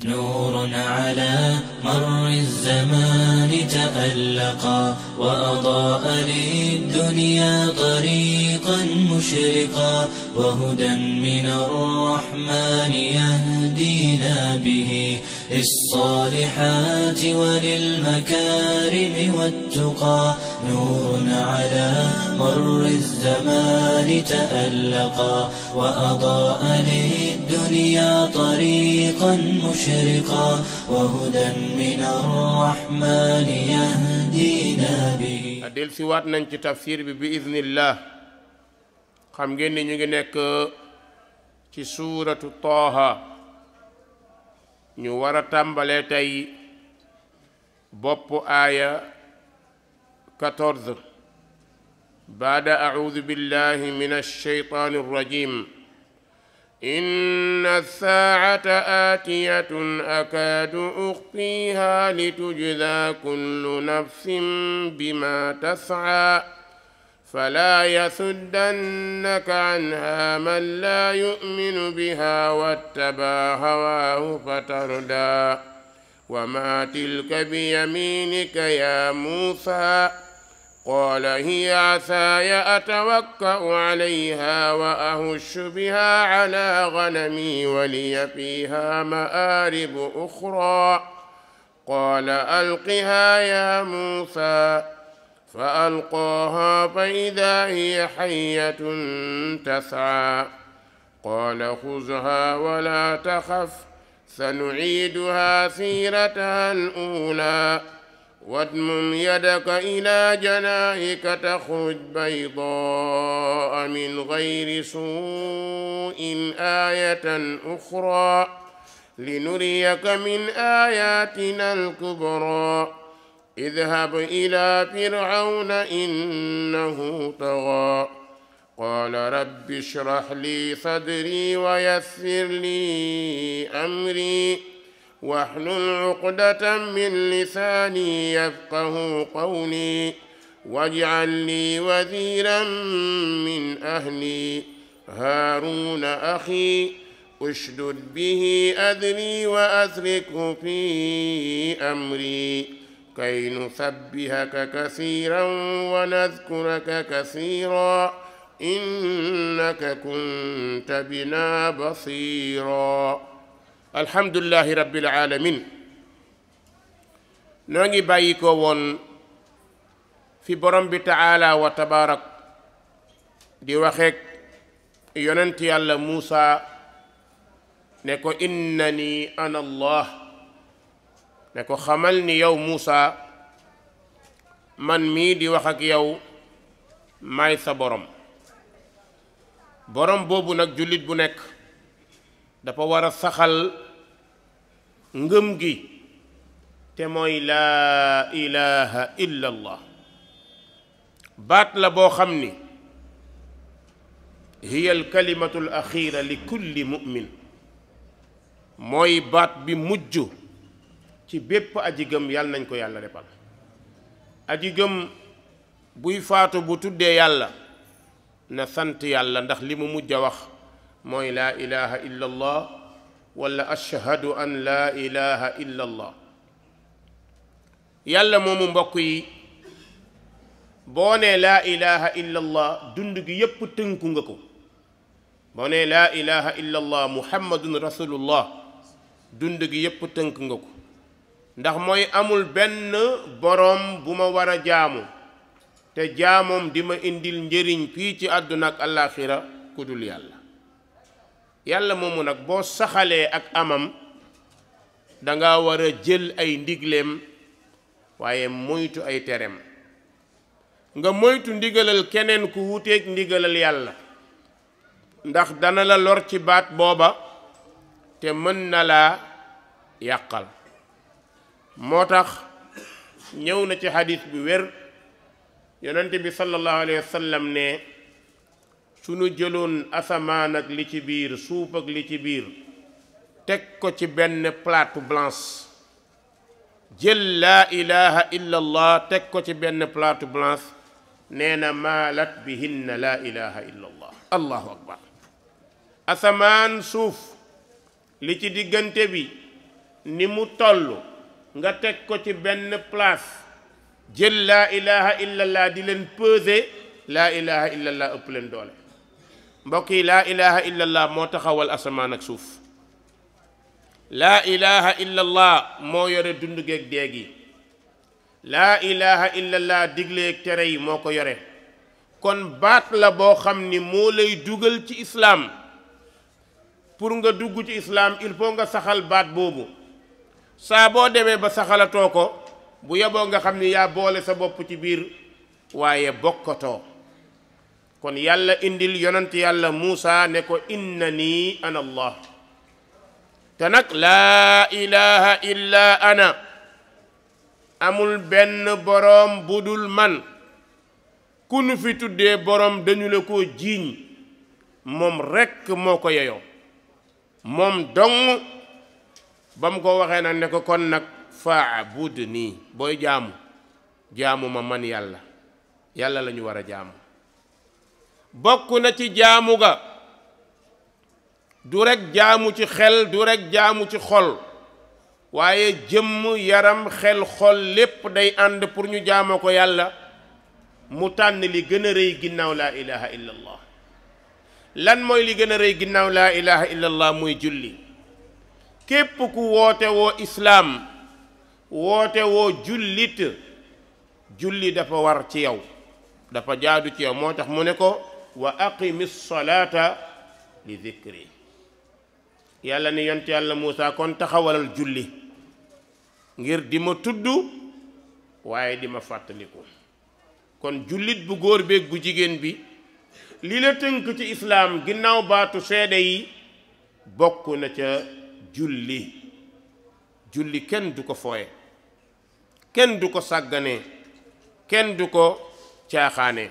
نور على مر الزمان تألقا وأضاء للدنيا طريقا مشرقا وهدى من الرحمن يهدينا به للصالحات وللمكارم والتقى نور على مر الزمان تألقا وأضاء للدنيا طريقا مشرقا وهدى من الرحمن يهدينا به del si waat nañ ci tafsir bi iznillah xam ngeen ni ñu ngi nekk ci suuratu Taaha ñu war a tàmbalee tey bopp aaya 14 baada a'uudu billahi minash shaytaanir rajiim inna as-saa'ata aatiyatun akaadu ukhfiihaa litujzaa kullu nafsin bimaa tas'aa falaa yasuddannaka anhaa man laa yu'minu bihaa wattabaa hawaahu fatardaa wa maa tilka biyamiinika yaa Muusaa qaala hiya asaaya atawakka'u alayha wa ahushu biha ala ganami wa liya fiha ma'aaribu uxraa qaala alqiha ya Muusaa fa alqaaha fa idaa hiya hayyatun tas'aa qaala xuzhaa wa laa taxaf sanu'iiduhaa siiratahaa al-uulaa واضمم يدك إلى جناحك تخرج بيضاء من غير سوء آية أخرى لنريك من آياتنا الكبرى اذهب إلى فرعون إنه طغى قال رب اشرح لي صدري ويسر لي أمري واحلل عقدة من لساني يفقه قولي واجعل لي وزيرا من أهلي هارون أخي اشدد به أذري وأشركه في أمري كي نسبحك كثيرا ونذكرك كثيرا إنك كنت بنا بصيرا alhamdulillahi rabbil alamin noo ngi bàyyi ko woon fi borom bi taala wa tabaarak di waxeek yonent yàlla Muusa ne ko innani ana allah ne ko xamal ni yow Muusa man mii di wax ak yow maay sa borom boobu nag jullit bu nekk dafa war a saxal ngëm gi te mooy laa ilaha illa allah baat la boo xam ni hiya alkalimatu al axira li kulli mu'min mooy baat bi mujj ci bépp aji gëm yàlla nañ ko yàlla defal aji gëm buy faatu bu tuddee yàlla na sant yàlla ndax li mu mujj a wax mooy laa ilaha illa allah wala ashhadu an laa ilaha illa allah yàlla moomu mbokk yi boo nee laa ilaha illa allah dund gi yépp tënku nga ko boo nee laa ilaha illa allah muhammadun rasulullah dund gi yépp tënk nga ko ndax mooy amul benn boroom bu ma war a jaamu te jaamoom di ma indil njëriñ fii ci àdduna ak àllaaxira ku dul yàlla yàlla moomu nag boo saxalee ak amam danga war a jël ay ndigleem waaye moytu ay tereem nga moytu ndigalal keneen ku wuteeg ndigalal yàlla ndax dana la lor ci baat booba te mën na laa yàqal moo tax ñëw na ci xadis bi wér yonente bi sallallahu alayhi wa sallam ne sunu jëloon asamaan ak li ci biir suuf ak li ci biir teg ko ci benn plate blanche jël laa ilaha illa allah teg ko ci benn plate blanche nee na maalat bihinna laa ilaha illa allah allahu akbar asamaan suuf li ci diggante bi ni mu toll nga teg ko ci benn place jël laa ilaha illallah di leen peser laa ilaha illallah ëpp leen doole. mbokk yi laa ilaha illallah moo taxawal asamaan ak suuf. laa ilaha illallah moo yore dund geeg dee gi. laa ilaha illallah digleeg tere yi moo ko yore. kon baat la boo xam ni moo lay dugal ci islaam. pour nga dugg ci islaam il faut nga saxal baat boobu. saa boo demee ba saxalatoo ko bu yeboo nga xam ni yaa boole sa bopp ci biir waaye bokkatoo. kon yàlla indil yonent yàlla Muusa ne ko innanii ana allah te nag laa ilaha illa ana amul benn boroom budul man. ku nu fi tuddee boroom dañu la ko jiiñ moom rekk moo ko yeyoo moom dong. ba mu ko waxee nag ne ko kon nag fa'budni booy jaamu ma man yàlla la ñu war a jaamu. bokk na ci jaamu ga du rekk jaamu ci xel du rekk jaamu ci xol waaye jëmm yaram xel xol lépp day ànd pour ñu jaamoo ko yàlla. mu tànn li gën a rëy ginnaaw laa ilaha illallah. lan mooy li gën a rëy ginnaaw laa ilaha illallah muy julli. képp ku woote woo islaam woote woo jullit julli dafa war ci yow dafa jaadu ci yow. moo tax mu ne ko wa aqimi salaata li dhikri. yàlla ni yonent yàlla Muusa kon taxawalal julli ngir di ma tudd waaye di ma fàttaliku. kon jullit bu góor beeg bu jigéen bi li la tënk ci islaam ginnaaw baatu seede yi bokk na ca julli kenn du ko fooye kenn du ko sàgganee kenn du ko caaxaane.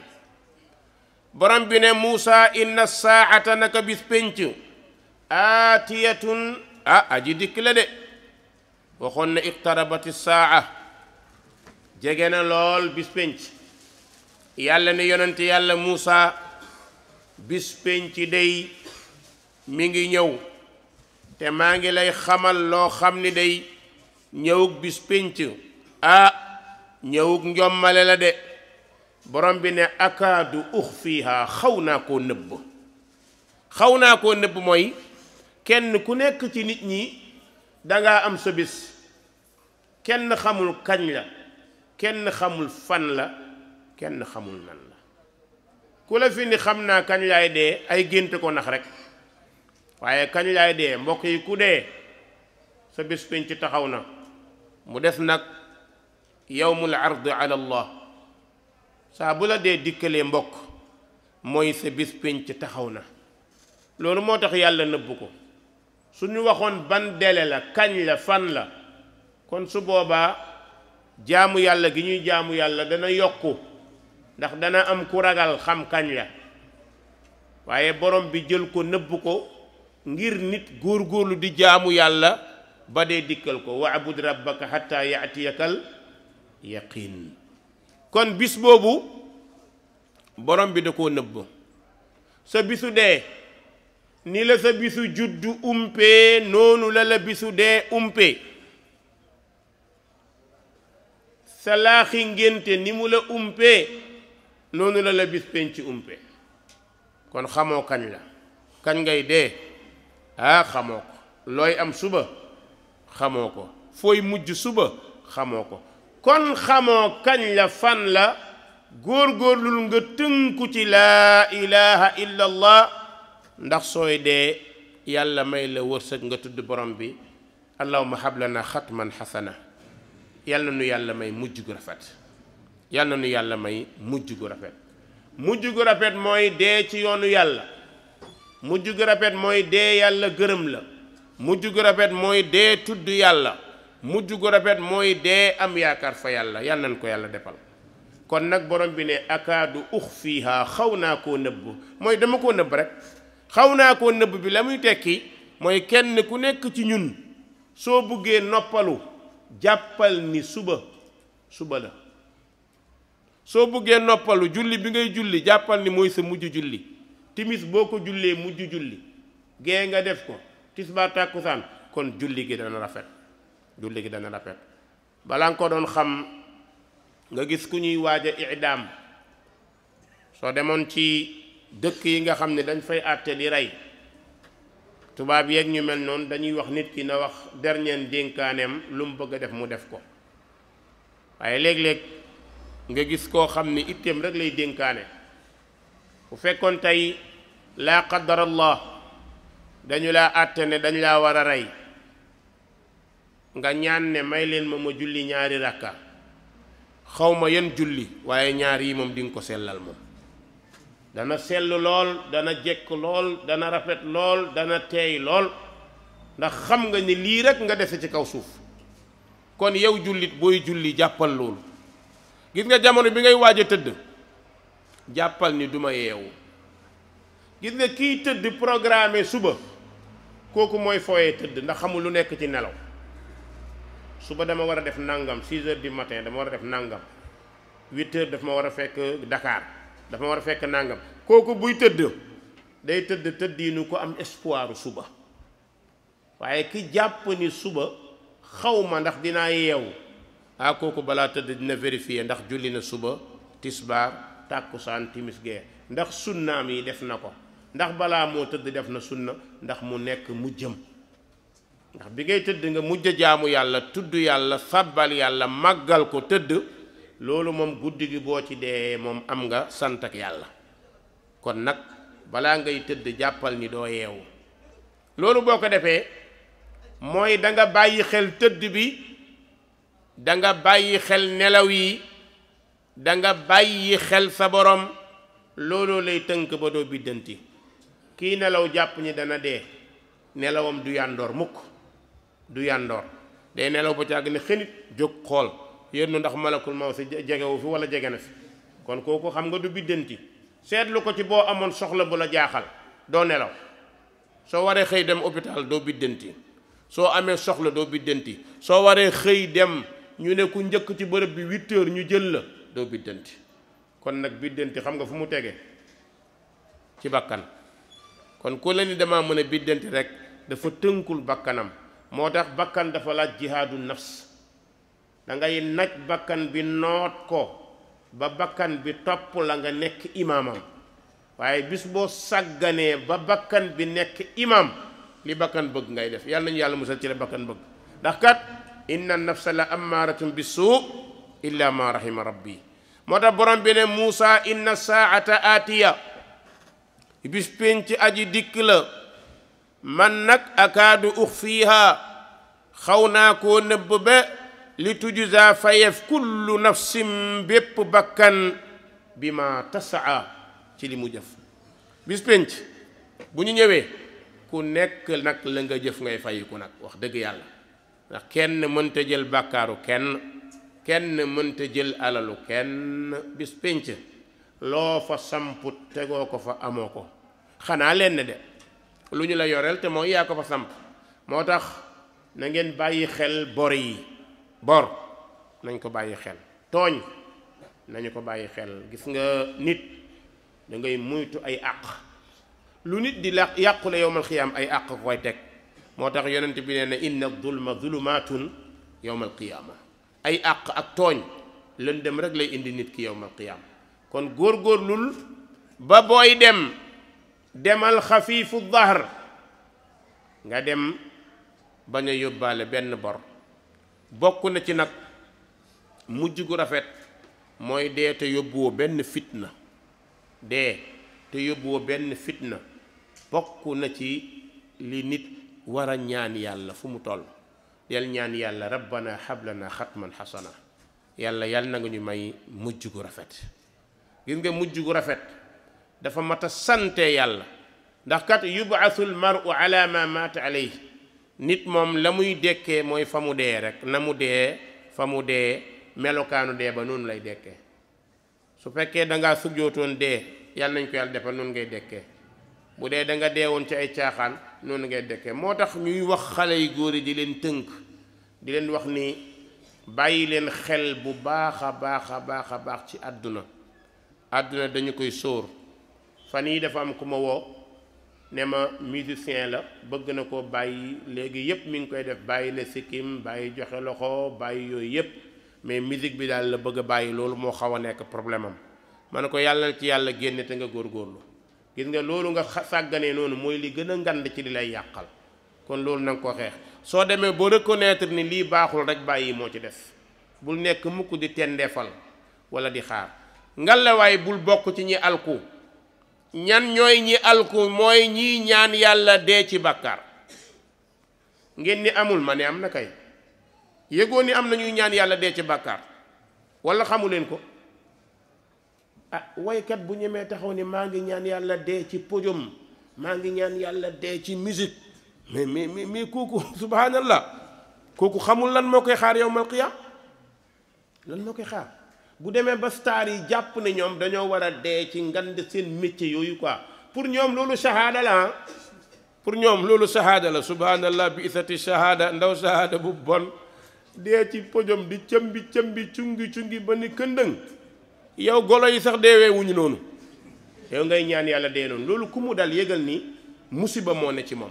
borom bi ne Muusa inna saa'ata naka bis pénc aatiyatun aji dikk la de. waxoon na iqtarabati saa jege na lool bis pénc. yàlla ne yonent yàlla Muusa bis pénc day mi ngi ñëw te maa ngi lay xamal loo xam ni day ñëwug bis pénc ñëwug njommale la de. borom bi ne akaadu uxfiha xaw naa koo nëbb mooy kenn ku nekk ci nit ñi dangaa am sa bis. kenn xamul kañ la kenn xamul fan la kenn xamul nan la. ku la fi ni xam naa kañ laay dee ay gént ko nax rek waaye kañ laay dee mbokk yi ku dee sa bis pénc taxaw na. mu des nag yawmul ard ala allah. saa bu la dee dikkalee mbokk mooy sa bis pénc taxaw na. loolu moo tax yàlla nëbb ko. suñu waxoon ban dele la kañ la fan la kon su boobaa jaamu yàlla gi ñuy jaamu yàlla dana yokku ndax dana am ku ragal xam kañ la. waaye borom bi jël ko nëbb ko ngir nit góorgóorlu di jaamu yàlla ba dee dikkal ko wa'bud rabbaka hatta ya'tiyakal yaqin. kon bis boobu borom bi da koo nëbb. sa bisu dee ni la sa bisu juddu umpee noonu la bisu dee umpee. sa laaxi ngénte ni mu la umpee noonu la bis penc umpee. kon xamoo kañ la kañ ngay dee xamoo ko. looy am suba xamoo ko. fooy mujj suba xamoo ko. kon xamoo kañ la fan la góorgóorlul nga tënku ci laa ilaha illa allah ndax sooy dee yàlla may la wërsëg nga tudd borom bi allahumma hablana xatman xasana. yàlla nu yàlla may mujj gu rafet. yàlla nu yàlla may mujj gu rafet. mujj gu rafet mooy dee ci yoonu yàlla. mujj gu rafet mooy dee yàlla gërëm la. mujj gu rafet mooy dee tudd yàlla. mujj gu rafet mooy dee am yaakaar fa yàlla. yàlla nañ ko yàlla defal. kon nag borom bi ne akaadu uxfiha xaw naa koo nëbb mooy dama koo nëbb rek. xaw naa koo nëbb bi la muy tekki mooy kenn ku nekk ci ñun soo buggee noppalu jàppal ni suba la. soo buggee noppalu julli bi ngay julli jàppal ni mooy sa mujj julli. timis boo ko jullee mujj julli. gee nga def ko tisbaar tàkkusaan kon julli gi dana rafet. julli gi dana rafet. balaa nga ko doon xam nga gis ku ñuy waaj a idaam soo demoon ci dëkk yi nga xam ne dañ fay àtte di rey tubaab yeeg ñu mel noonu dañuy wax nit ki na wax dernier dénkaaneem lu mu bëgg a def mu def ko. waaye léeg-léeg nga gis koo xam ni itteem rek lay dénkaane. bu fekkoon tey laa qadarallah dañu laa àtte ne dañ laa war a rey nga ñaan ne may leen ma julli ñaari rakka xaw ma yan julli waaye ñaar yi moom di nga ko sellal moom. dana sell lool dana jekk lool dana rafet lool dana teey lool ndax xam nga ni lii rek nga dese ci kaw suuf. kon yow jullit booy julli jàppal loolu. gis nga jamono bi ngay waaj a tëdd jàppal ni duma yeewu. gis nga kiy tëdd programme suba kooku mooy fooyee tëdd ndax xamul lu nekk ci nelaw. suba dama war a def nangam 6 heures du matin dama war a def nangam 8 heures daf ma war a fekk Dakar dafa ma war a fekk nangam kooku buy tëdd day tëdd tëddiinu ko am espoir suba. waaye ki jàpp ni suba xawma ndax dinaa yeewu kooku balaa tëdd dina vérifier ndax julli na suba tisbaar tàkkusaan timis gee ndax sunnaam yi def na ko ndax balaa moo tëdd def na sunna ndax mu nekk mujjam. ndax bi ngay tëdd nga mujj jaamu yàlla tudd yàlla sabbal yàlla màggal ko tëdd loolu moom guddi gi boo ci dee moom am nga sant ak yàlla. kon nag balaa ngay tëdd jàppal ni doo yeewu. loolu boo ko defee mooy da nga bàyyi xel tëdd bi da nga bàyyi xel nelaw yi da nga bàyyi xel sa borom looloo lay tënk ba doo biddanti. kii nelaw jàpp ni dana dee nelawam du yàndoor mukk du yàndoor day nelaw ba càgg ne xenit jóg xool yéen ndax malakul maw si jegewu fi wala jege na fi. kon kooku xam nga du biddanti. seetlu ko ci boo amoon soxla bu la jaaxal doo nelaw. soo waree xëy dem hôpital doo biddanti. soo amee soxla doo biddanti. soo waree xëy dem ñu ne ku njëkk ci bërëb bi 8 heures ñu jël la doo biddanti. kon nag biddanti xam nga fu mu tege ci bakkan. kon ku la ni damaa mën a biddanti rek dafa tënkul bakkanam. moo tax bakkan dafa laaj jihaadu nafs. da ngay naj bakkan bi noot ko ba bakkan bi topp la nga nekk imaamam. waaye bis boo sàgganee ba bakkan bi nekk imaam li bakkan bëgg ngay def. yàlla nañu yàlla musal ci la bakkan bëgg. ndax kat inna nafsa la ammaaratun bisuu illa ma rahima rabbi. moo tax borom bi ne Muusa inna saata aatiya bis pénc aji dikk la. man nag akaadu uxfiiha xaw naa koo nëbb ba li tujza fayef kullu nafsin bépp bakkan bi ma tasaa ci li mu jëf. bis pénc bu ñu ñëwee ku nekk nag la nga jëf ngay fayiku nag wax dëgg yàlla. ndax kenn mënta jël bàkkaaru kenn mënta jël alalu kenn. bis pénc loo fa samput tegoo ko fa amoo ko xanaa lenn de lu ñu la yoreel te mooy yaa ko fa samp. moo tax na ngeen bàyyi xel bor yi. bor nañ ko bàyyi xel. tooñ nañu ko bàyyi xel. gis nga nit da ngay muytu ay àq. lu nit di la yàqule yowmal xiyaam ay àq koy teg. moo tax yonent bi nee na inna zulma zulumaatun yowmal qiyaama. ay àq ak tooñ lëndëm rek lay indi nit ki yowmal qiyaama. kon góorgóorlul ba booy demal xafiifu dahr nga dem bañ a yóbbaale benn bor. bokk na ci nag mujj gu rafet mooy dee te yóbbuwoo benn fitna. dee te yóbbuwoo benn fitna bokk na ci li nit war a ñaan yàlla fu mu toll. del ñaan yàlla rabbana hablana xatman xasana. yàlla na nga ñu may mujj gu rafet. gis nga mujj gu rafet dafa mat a sante yàlla. ndax kat yub'athul mar'u ala ma maata alayhi. nit moom la muy dekkee mooy fa mu dee rek. na mu dee fa mu dee melokaanu dee ba noonu lay dekkee. su fekkee da ngaa sujjootoon dee yàlla nañ ko yàlla defal noonu ngay dekkee. bu dee da nga deewoon ci ay caaxaan noonu ngay dekkee. moo tax ñuy wax xale yu góor yi di leen tënk di leen wax ni bàyyi leen xel bu baax a baax ci àdduna. àdduna dañu koy sóor. fan yii dafa am ku ma woo ne ma musicien la bëgg na ko bàyyi léegi yépp mi ngi koy def bàyyi na sikkim bàyyi joxe loxo bàyyi yooyu yépp mais musique bi daal la bëgg a bàyyi loolu moo xaw a nekk problème am ma ne ko yàlla ci yàlla génne te nga góorgóorlu gis nga loolu nga sàgganee noonu mooy li gën a ngand ci li lay yàqal kon loolu na nga ko xeex soo demee boo reconnaître ni lii baaxul rek bàyyi moo ci des bul nekk mukk di tendeefal wala di xaar ngalawaay bul bokk ci ñi alku ñan ñooy ñi alku mooy ñii ñaan yàlla dee ci bàkkaar ngeen ni amul ma ne am na kay yëgoo ni am na ñuy ñaan yàlla dee ci bàkkaar wala xamu leen ko ah waykat bu ñemee taxaw ni maa ngi ñaan yàlla dee ci podium maa ngi ñaan yàlla dee ci musique mais kooku subhanallah kooku xamul lan moo koy xaar yawmal qiyaam lan moo koy xaar bu demee ba star yi jàpp ne ñoom dañoo war a dee ci ngand seen métier yooyu quoi pour ñoom loolu shahada la pour ñoom loolu shahada la subhanallah bi isati shahada ndaw shahada bu bon dee ci podium di cëmbi cungi ba ni këndëng yow golo yi sax deewee wuñu noonu yow ngay ñaan yàlla dee noonu loolu ku mu dal yëgal ni musiba moo ne ci moom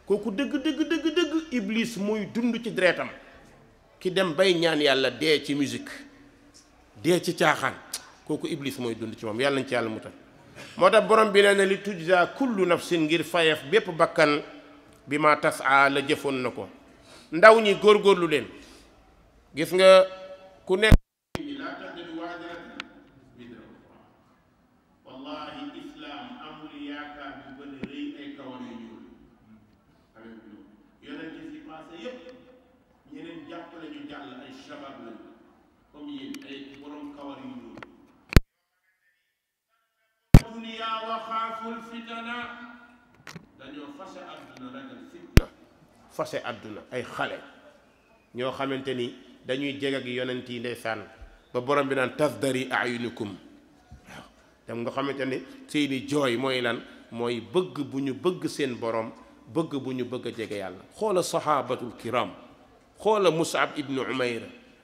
kooku dëgg iblis muy dund ci deretam ki dem bay ñaan yàlla dee ci musique dee ci caaxaan kooku iblis mooy dund ci moom yàlla nañ ci yàlla mutal moo tax borom bi nee na li tujza kullu nafsin ngir fayeef bépp bakkan bi ma tasaa la jëfoon na ko ndaw ñi góorgóorlu leen gis nga ku nekk wallahi islam amul yaakaar bu gën a rëy ay kawar yu ñuul avec lu yonent yi passé yépp ñeneen jàppale ñu jàll ay shabab lañ comme yéen ay borom kawar yu ñuul dunya wa xaaful fitana dañoo fase àdduna ragal fitna fase àdduna ay xale ñoo xamante ni dañuy jeg ak yonent yi ndeysaan ba borom bi naan tasdari ayunukum waaw dem nga xamante ni seeni jooy mooy lan mooy bëgg bu ñu bëgg seen borom bëgg bu ñu bëgg a jege yàlla xoola sahabatul kiram xoola Mus'ab ibnu Umayr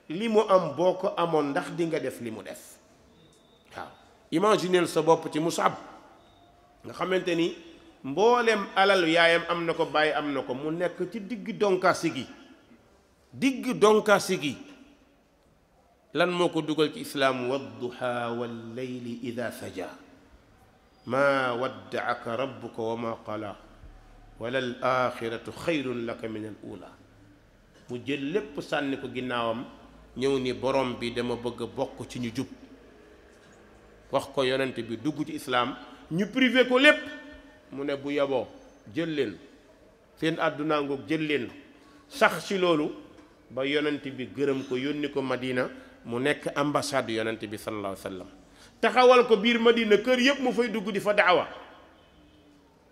li mu am boo ko amoon ndax di nga def li mu def waaw imagineel sa bopp ci Mus'ab nga xamante ni mboolem alal yaayam am na ko bàyyi am na ko mu nekk ci digg donkaasi gi lan moo ko dugal ci islaam wadduha wallayli ida saja maa waddaaka rabbuka wa ma qala wala al axiratu xayrun laka min al ula mu jël lépp sànni ko ginnaawam ñëw ni borom bi dama bëgg a bokk ci ñu jub wax ko yonent bi dugg ci islaam ñu privé ko lépp mu ne bu yaboo jël leen seen àdduna ngoog jël leen sax ci loolu ba yonent bi gërëm ko yónni ko Madina mu nekk ambassade yonent bi sallallahu alayhi wa sallam taxawal ko biir Madina kër yépp mu fay dugg di fa daawa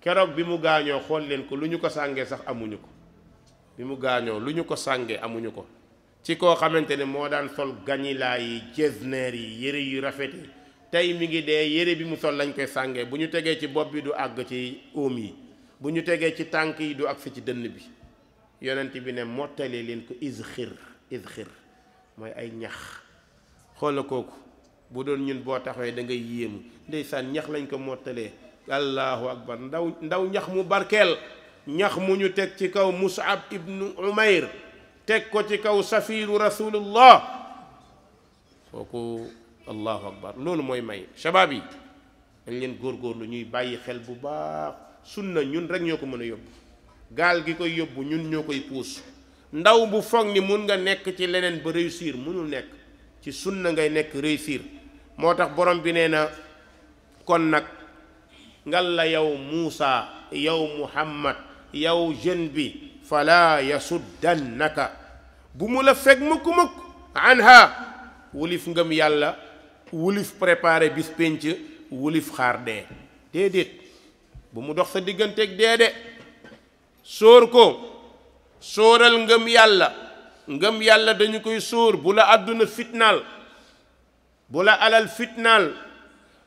keroog bi mu gaañoo xool leen ko lu ñu ko sàngee sax amuñu ko bi mu gaañoo lu ñu ko sàngee amuñu ko ci koo xamante ne moo daan sol gañilaa yi jesneer yi yére yu rafet yi tey mi ngi dee yére bi mu sol lañ koy sàngee bu ñu tegee ci bopp bi du àgg ci óom yi bu ñu tegee ci tànk yi du àgg ci dënn bi yonent bi ne mottalee leen ko izxir mooy ay ñax xoola kooku bu doon ñun boo taxawee da ngay yéemu ndeysaan ñax lañ ko mottalee allahu akbar ndaw ñax mu barkeel ñax mu ñu teg ci kaw Mus'ab ibnu Umayr teg ko ci kaw safiiru rasulullah kooku allahu akbar loolu mooy may shabaab yi dañ leen góorgóorlu ñuy bàyyi xel bu baax sunna ñun rek ñoo ko mën a yóbbu gaal gi koy yóbbu ñun ñoo koy puus ndaw bu foog ni mun nga nekk ci leneen ba réussir mënul nekk ci sunna ngay nekk réussir moo tax borom bi nee na kon nag ngal la yow Muusa yow Muhammad yow jeune bi fala yasuddannaka bu mu la fekk mukk anha wulif ngëm yàlla wulif préparé bis pénc wulif xaar dee déedéet bu mu dox sa digganteeg dee de sóor ko sóoral ngëm yàlla dañu koy sóor bu la àdduna fitnaal bu la alal fitnaal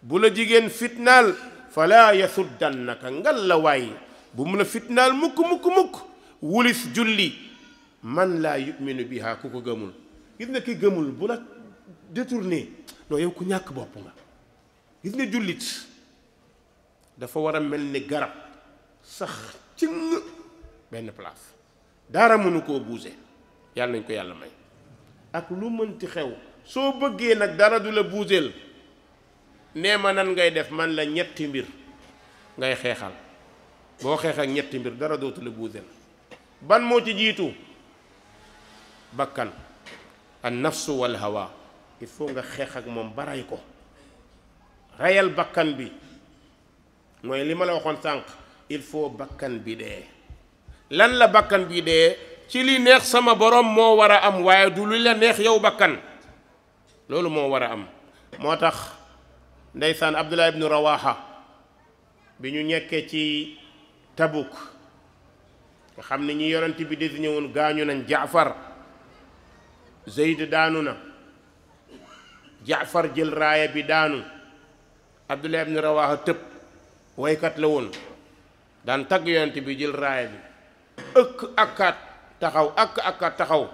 bu la jigéen fitnaal fala yasuddannaka ngal la waay bu mu la fitnaal mukk wulis julli man laa yuminu biha ku ko gëmul gis nga ki gëmul bu la détourné non yow ku ñàkk bopp nga gis nga jullit dafa war a mel ni garab sax cëng benn place dara mënu koo bouger yàlla nañ ko yàlla may ak lu mënti xew soo bëggee nag dara du la buuseel nee ma nan ngay def man la ñetti mbir ngay xeexal boo xeex ak ñetti mbir dara dootu la buuseel ban moo ci jiitu bakkan an nafsu wal hawa il faut nga xeex ak moom ba ray ko rayal bakkan bi mooy li ma la waxoon sànq il faut bakkan bi dee lan la bakkan bi dee ci li neex sama borom moo war a am waaye du lu la neex yow bakkan loolu moo war a am moo tax ndeysaan Abdullah ibnu Rawaha bi ñu ñekkee ci Tabuk nga xam ne ñi yonent bi désigné woon gaañu nañ Jaafar Zeyd daanu na Jaafar jël raaya bi daanu Abdullah ibnu Rawaha tëb waykat la woon daan tagg yonent bi jël raaya bi ëkk akkaat taxaw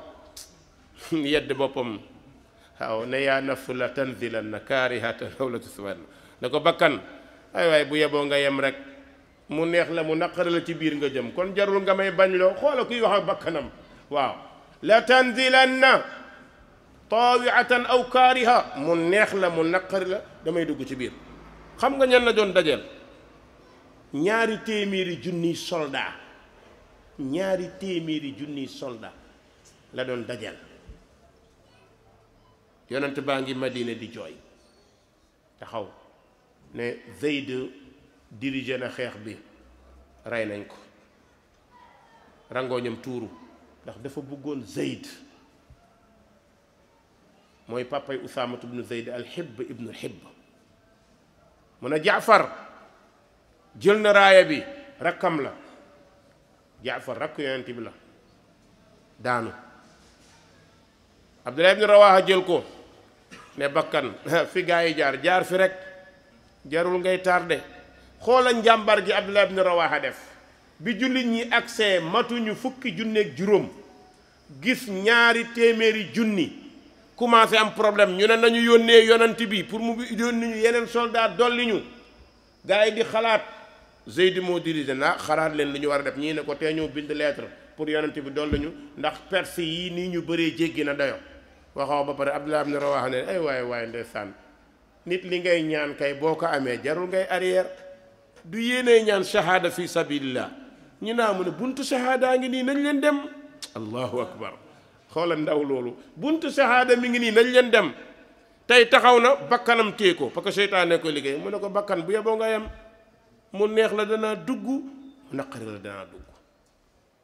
yedd boppam waaw ne yaa nafsu la tanzilanna kaarihatan aw la tusbanna ne ko bakkan ay waay bu yeboo nga yem rek mu neex la mu naqari la ci biir nga jëm kon jarul nga may bañ loo xoola kuy wax ak bakkanam waaw la tanzilanna taawiatan aw kaariha mu neex la mu naqari la damay dugg ci biir xam nga ñan la doon dajeel 200 junniy soldat 200 junniy soldat la doon dajeel yonent baa ngi Madina di jooy taxaw ne Zayd dirigé na xeex bi rey nañ ko rangooñam tuuru ndax dafa bëggoon Zayd mooy papay Usaamatu ibnu Zayd al-Hibb ibnu al-Hibb mu ne Jaafar jël na raaya bi rakkam la Jaafar rakk yonent bi la daanu Abdullah ibnu Rawaha jël ko ne bakkan fi gaa yi jaar fi rek jarul ngay tardé xoola njàmbar gi Abdullah ibnu Rawaha def bi jullit ñi agsee matuñu fukki junneeg juróom gis 200 junni commencé am problème ñu ne nañu yónnee yonent bi pour mu yónni ñu yeneen soldat dolli ñu gaa yi di xalaat Zeyd moo dirigé na xalaat leen lu ñu war a def ñii ne ko tee ñëw bind lettre pour yonent bi dolli ñu ndax perse yi nii ñu bëree jéggi na dayo waxaw ba pare Abdullah ibn Rawaha ne ay waaye ndeysaan nit li ngay ñaan kay boo ko amee jarul ngay arrière du yéenee ñaan shahada fi sabilillah ñu naa mu ne buntu shahada ngi nii nañ leen dem allahu akbar xoolal ndaw loolu buntu shahada mi ngi nii nañ leen dem tey taxaw na bakkanam téye ko parce que seytaane ko liggéey mu ne ko bakkan bu yeboo nga yem mu neex la danaa dugg mu naqari la danaa dugg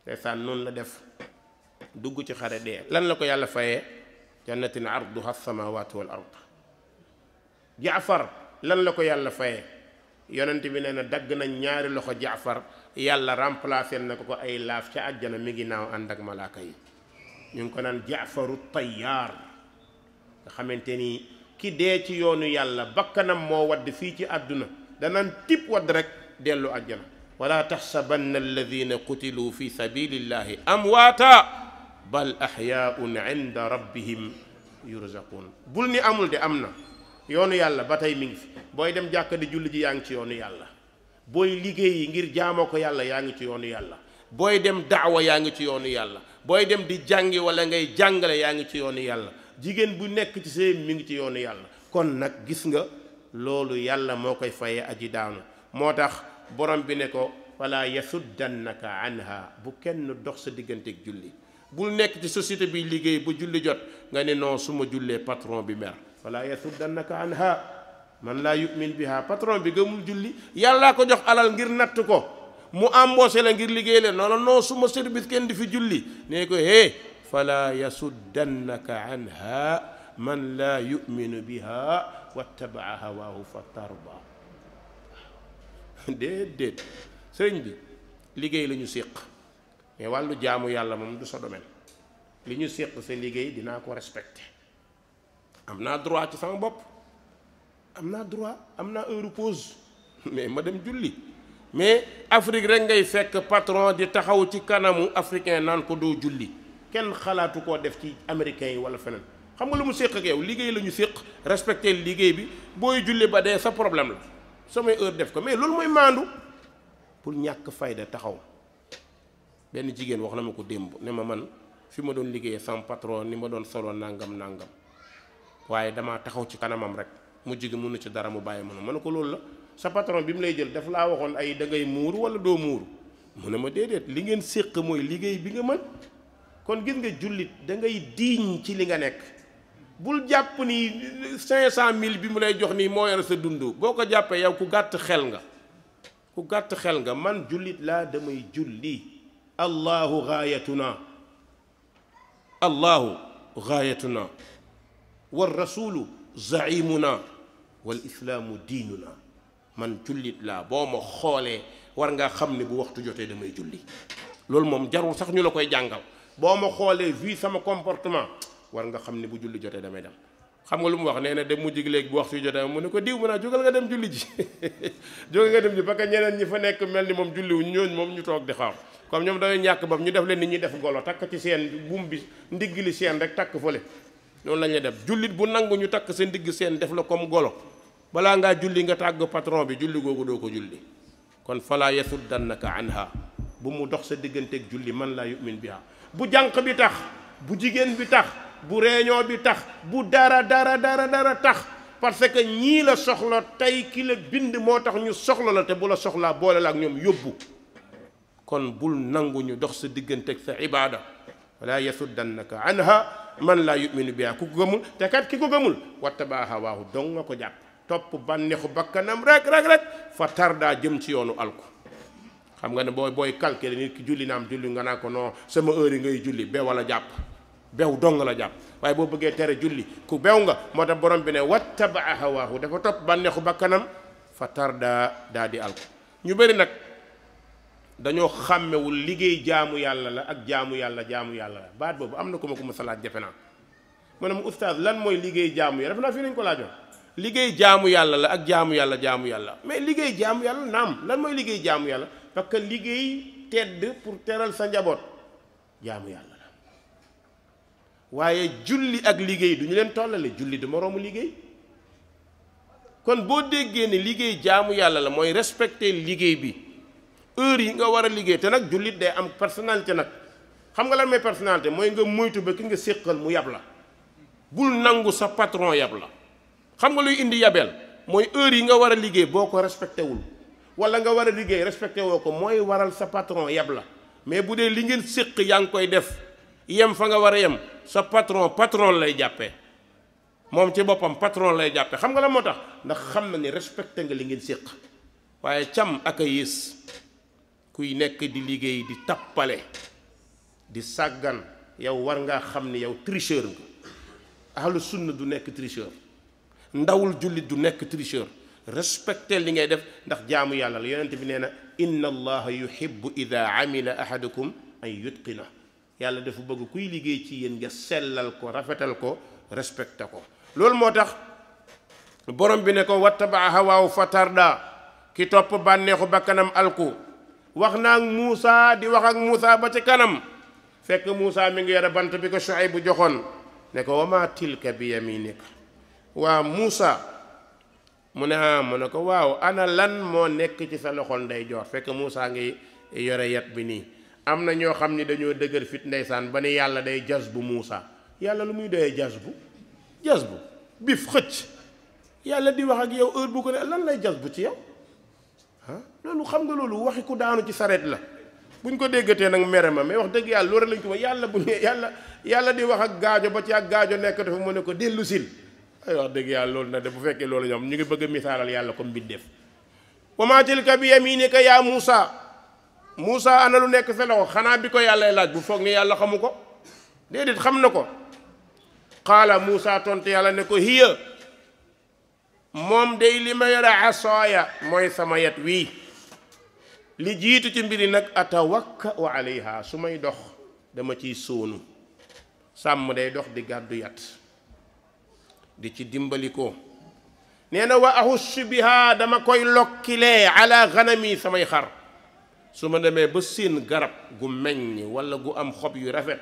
ndeysaan noonu la def dugg ci xare dee lan la ko yàlla fayee jannatin arduha as-samawati wal ard Jaafar lan la ko yàlla fayee yonent bi nee na dagg nañ 2 loxo Jaafar yàlla remplacé na ko ay laaf ca àjjana mi ngi naaw ànd ak malaaka yi ñu ngi ko naan Jaafaru Tayyaar nga xamante ni ki dee ci yoonu yàlla bakkanam moo wadd fii ci àdduna danaan tip wadd rek dellu àjjana wala taxsabanna alladina qutiluu fi sabilillahi amwaata bal axyaun inda rabbihim yurzaquun bul ni amul de am na yoonu yàlla ba tey mi ngi fi booy dem jàkka di julli ji yaa ngi ci yoonu yàlla booy liggéeyi ngir jaamoo ko yàlla yaa ngi ci yoonu yàlla booy dem daawa yaa ngi ci yoonu yàlla booy dem di jàngi wala ngay jàngale yaa ngi ci yoonu yàlla jigéen bu nekk ci sëy mi ngi ci yoonu yàlla kon nag gis nga loolu yàlla moo koy fayee aji daanu moo tax borom bi ne ko wala yasuddannaka anha bu kenn dox sa digganteeg julli bul nekk ci société bi liggéey ba julli jot nga ne non su ma jullee patron bi mer wala yasuddannaka anha man laa yu'min biha patron bi gëmul julli yàllaa ko jox alal ngir natt ko mu embauché la ngir liggéey leen non su ma service kenn di fi julli ne ko fala yasuddannaka anha man laa yu'minu biha wattabaa hawaahu fa tarda déedéet sëriñ bi liggéey la ñu séq mais wàllu jaamu yàlla moom du sa domaine li ñu séq sa liggéey dinaa ko respecté am naa droit ci sama bopp am naa droit am naa heure pause mais ma dem julli mais Afrique rek ngay fekk patron di taxaw ci kanamu africain naan ko doo julli kenn xalaatu koo def ci américain yi wala feneen xam nga lu mu séq ak yow liggéey la ñu séq respecté liggéey bi booy julli ba dee sa problème la samay heure def ko mais loolu mooy maandu pour ñàkk fayda taxaw. benn jigéen wax na ma ko démb ne ma man fi ma doon liggéeyee sama patron ni ma doon solo nangam nangam waaye damaa taxaw ci kanamam rek mu jigi mënu ci dara mu bàyyi ma ne ko loolu la sa patron bi mu lay jël daf laa waxoon ay da ngay muuru wala doo muuru mu ne ma déedéet li ngeen séq mooy liggéey bi nga mën. kon gis nga jullit da ngay diiñ ci li nga nekk bul jàpp ni 500 000 bi mu lay jox nii moo yor sa dund boo ko jàppee yow ku gàtt xel nga man jullit laa damay julli. allahu gaayatuna wal rasulu zaimuna wal islaamu diinuna man jullit laa boo ma xoolee war nga xam ne bu waxtu jotee damay julli loolu moom jarul sax ñu la koy jàngal boo ma xoolee vu sama comportement war nga xam ne bu julli jotee damay dem. xam nga lu mu wax nee na dem mu jig léegi bu waxtu jotee mu ne ko diw mu naa jógal nga dem julli ji jógal nga dem ji parce que ñeneen ñi fa nekk mel ni moom julliwuñ ñooñu moom ñu toog di xaar comme ñoom dañoo ñàkk bam ñu def leen ni ñuy def golo takk ci seen buum bi ndigg li seen rek takk fële noonu la ñuy def jullit bu nangu ñu takk sa ndigg seen def la comme golo balaa ngaa julli nga tàgg patron bi julli googu doo ko julli kon fala yasuddannaka anha bu mu dox sa digganteeg julli man laa yu'min biha bu jànq bi tax bu jigéen bi tax bu réunion bi tax bu dara tax parce que ñii la soxla tey ki la bind moo tax ñu soxla la te bu la soxlaa boole la ak ñoom yóbbu kon bul nangu ñu dox sa digganteeg sa ibaada wala yasuddannaka anha man laa yuminu biha ku ko gëmul te kat ki ko gëmul wattabaa hawaahu dong nga ko jàpp topp bànneexu bakkanam rek fa tardaa jëm ci yoonu alku xam nga ne booy calculer nit ki julli naam julli nga naa ko non sama heure yi ngay julli bew wala jàpp bew dong la jàpp waaye boo bëggee tere julli ku bew nga moo tax borom bi ne wattabaa hawaahu dafa topp bànneexu bakkanam fa tardaa daa di alku ñu bëri nag dañoo xàmmewul liggéey jaamu yàlla la ak jaamu yàlla la baat boobu am na ku ma salaat jafe naa ma ne ma oustaz lan mooy liggéey jaamu yàlla dafa naa fii nañ ko laajoon liggéey jaamu yàlla la ak jaamu yàlla mais liggéey jaamu yàlla naam lan mooy liggéey jaamu yàlla parce que liggéey tedd pour teral sa njaboot jaamu yàlla la waaye julli ak liggéey du ñu leen tollale julli du moroomu liggéey kon boo déggee ne liggéey jaamu yàlla la mooy respecter liggéey bi heure yi nga war a liggéey te nag jullit day am personnalité nag xam nga lan mooy personnalité mooy nga moytu ba ki nga séqal mu yab la bul nangu sa patron yab la xam nga luy indi yabeel mooy heure yi nga war a liggéey boo ko respecté wul wala nga war a liggéey respecté woo ko mooy waral sa patron yab la mais bu dee li ngeen séq yaa ngi koy def yem fa nga war a yem sa patron lay jàppee moom ci boppam patron lay jàppee xam nga la moo tax ndax xam na ni respecté nga li ngeen séq waaye cam ak a yées kuy nekk di liggéey di tappale di sàggan yow war ngaa xam ni yow tricheur nga ahlu sunna du nekk tricheur ndawul jullit du nekk tricheur respecté li ngay def ndax jaamu yàlla la yonent bi nee na inna allaha yuhibbu ida amila ahadukum an yutqina yàlla dafa bëgg kuy liggéey ci yéen nga sellal ko rafetal ko respecté ko loolu moo tax borom bi ne ko wattabaa hawaahu fatarda ki topp bànneexu bakkanam alku wax naa ak Muusa di wax ak Muusa ba ci kanam fekk Muusa mi ngi yore bant bi ko Shuayb bu joxoon ne ko wa maa tilka bi yaminika waa Muusa mu ne ko waaw ana lan moo nekk ci sa loxol ndeyjoor fekk Muusa ngi yore yat bi nii am na ñoo xam ni dañoo dëgër fit ndeysaan ba ni yàlla day jazbu Muusa yàlla lu muy doyee jazbu bif xëcc yàlla di wax ak yow heure bu ko ne lan lay jazbu ci yow loolu xam nga loolu waxi ku daanu ci sareet la buñ ko déggatee nag mere ma mais wax dëgg yàlla loolu lañ ko ma yàlla bu ñu yàlla di wax ak gaajo ba ci ak gaajo nekk dafa mu ne ko dellu sil ay wax dëgg yàlla loolu nag de bu fekkee loolu ñoom ñu ngi bëgg a misaalal yàlla comme mbindeef wa maa tilka bi yaminika yaa Muusa ana lu nekk sa loxo xanaa bi ko yàlla laaj bu foog ni yàlla xamu ko déedéet xam na ko qaala Muusa tontu yàlla ne ko hiya moom day li ma yore asooya mooy sama yat wii li jiitu ci mbiri nag atawakkau alayha su may dox dama ciy sóonu sàmm day dox di gàddu yat di ci dimbalikoo nee na wa ahussu biha dama koy lokkilee ala ganami samay xar su ma demee ba seen garab gu meññ wala gu am xob yu rafet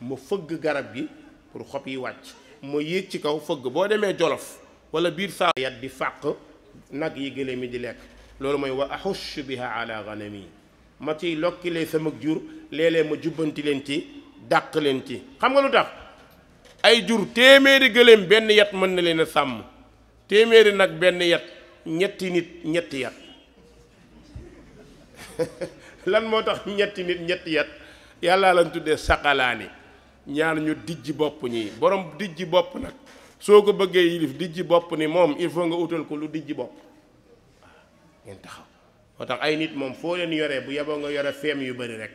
ma fëgg garab gi pour xob yi wàcc ma yéeg ci kaw fëgg boo demee Jolof wala biir saa yat di fàq nag yi gëléem yi di lekk loolu mooy wa axush biha ala ganami ma ciy lokkilee sama jur léeg-léeg ma jubbanti leen ci dàq leen ci xam nga lu tax ay jur téeméeri gëléem benn yat mën na leen a sàmm téeméeri nag benn yat ñetti nit ñetti yat lan moo tax ñetti nit ñetti yat yàlla lañ tuddee saqalaani ñaar ñu dijji bopp ñi borom dijji bopp nag soo ko bëggee yilif dijji bopp ni moom il faut nga utal ko lu dijji bopp waaw ngeen taxaw moo tax ay nit moom foo leen yoree bu yeboo nga yore feem yu bari rek